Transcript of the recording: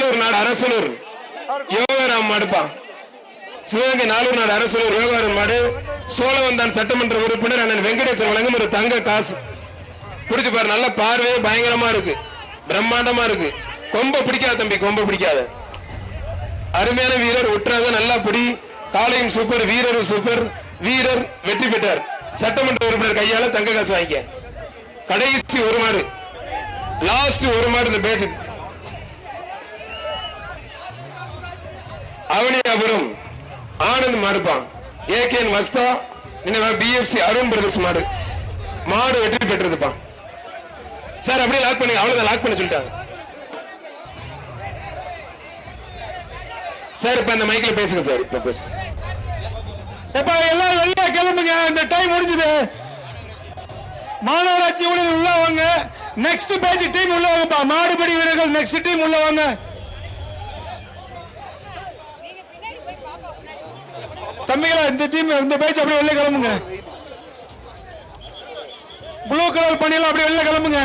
நாலூர் நாடு அரசலூர் யோகாராம் மாடுப்பா. சிவகங்கை நாலூர் நாடு அரசலூர் யோகாராம் மாடு. சோழவந்தான் சட்டமன்ற உறுப்பினர் அண்ணன் வெங்கடேசன் வழங்கும் ஒரு தங்க காசு. பிடிச்சு பாரு, நல்ல பார்வையே பயங்கரமா இருக்கு, பிரம்மாண்டமா இருக்கு. கொம்ப பிடிக்காத தம்பி, கொம்ப பிடிக்காத. அருமையான வீரர், ஒற்றாத நல்லா பிடி. காலையும் சூப்பர், வீரரும் சூப்பர். வீரர் வெற்றி பெற்றார். சட்டமன்ற உறுப்பினர் கையால தங்க காசு வாங்கிக்க. கடைசி ஒரு மாடு, லாஸ்ட் ஒரு மாடு இந்த பேச்சுக்கு. அவனியாபுரம் ஆனந்த் மாடுப்பான். ஏகேன் வஸ்தா பிஎஃப்சி அருண் பிரதேஷ் மாடு. மாடு வெற்றி பெற்றதுப்பா. சார் அப்படியே லாக் பண்ணி, அவ்வளவுதான், லாக் பண்ண சொல்லிட்டாங்க சார். இப்ப அந்த மைக்ல பேசுங்க சார். இப்ப பேசுங்க. எப்ப எல்லாரும் வெளியே கிளம்புங்க, இந்த டைம் முடிஞ்சது. மாநகராட்சி ஊழியர் உள்ள வாங்க. நெக்ஸ்ட் பேட்ச் டீம் உள்ள வாங்கப்பா. மாடுபடி வீரர்கள் நெக்ஸ்ட் டீம் உள்ள வாங்க. தம்பிகளா, இந்த டீம் இந்த பேட்ச் அப்படியே வெளியே கிளம்புங்க. ப்ளூ கலர் பண்ணிடலாம், அப்படியே வெளியே கிளம்புங்க.